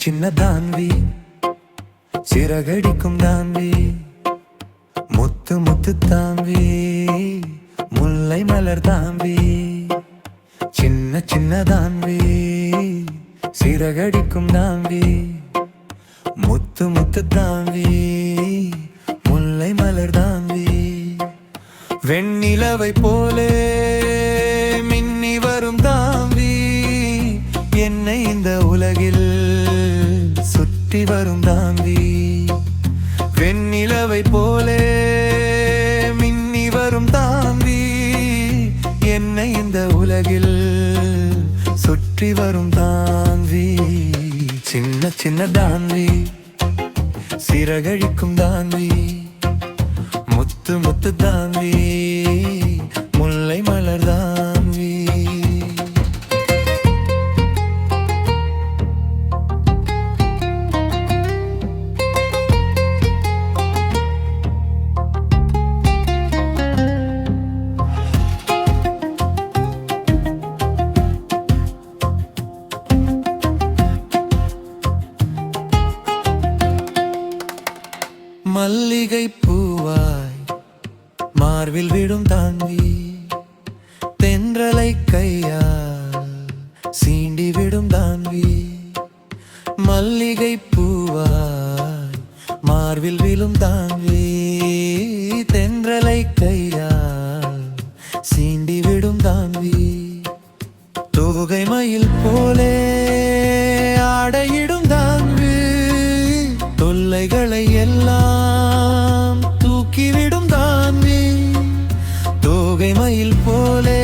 சின்ன தான்வி சிறகடிக்கும் தான்வி முத்து முத்து தாம்பி முல்லை மலர் தாம்பி சின்ன சின்ன தான்வி சிறகடிக்கும் தாம்பி முத்து முத்து தாம்பி முல்லை மலர் தாம்பி வெண்ணிலவை போலே மின்னி வரும் தாம்பி என்னை இந்த உலகில் சுற்றி வரும் தாம்பி வெண்ணிலவை போலே மின்னி வரும் தாம்பி என்னை இந்த உலகில் சுற்றி வரும் தாம்பி சின்ன சின்ன தாம்பி சிறகழிக்கும் தாம்பி முத்து முத்து தாம்பி முல்லை மலர் தாம்பி மல்லிகை பூவாய் மார்பில் விடும் தாண்டி தென்றலை கையால் சீண்டி விடும் தாண்டி மல்லிகை பூவாய் மார்பில் விழும் தாண்டி தென்றலை கையால் சீண்டி விடும் தாண்டி தோகை மயில் போலே ஆடையிடும் தாண்டி தொல்லைகளை எல்லாம் தூக்கிவிடும் தாண்டி தோகை மயில் போலே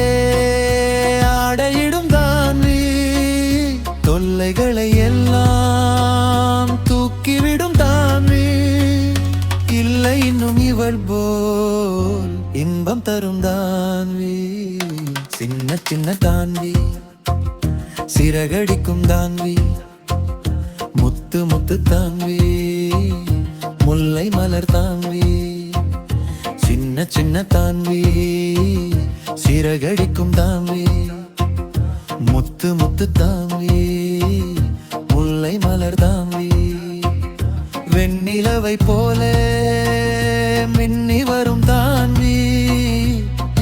ஆடையிடும் தாண்டி தொல்லைகளை எல்லாம் தூக்கிவிடும் தாண்டி இல்லை இன்னும் இவள் போல் இன்பம் தரும் தாண்டி சின்ன சின்ன தாண்டி சிறகடிக்கும் தாண்டி முத்து முத்து தாண்டி முல்லை மலர் தாண்டி சின்ன சின்ன தாண்டி சிறகடிக்கும் தாண்டி முத்து முத்து தாண்டி முல்லை மலர் தாண்டி வெண்ணிலவை போலே மின்னி வரும் தாண்டி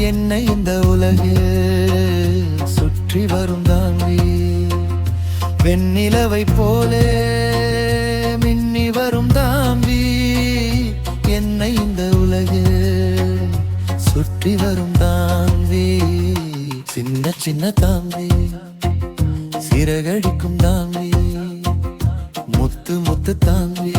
என்னை இந்த உலகில் சுற்றி வரும் தாண்டி வெண்ணிலவை போலே மின்னி வரும் தாம்பி என்னை இந்த உலகில் சுற்றி வரும் தாம்பி சின்ன சின்ன தாம்பி சிறகடிக்கும் தாம்பி முத்து முத்து தாம்பி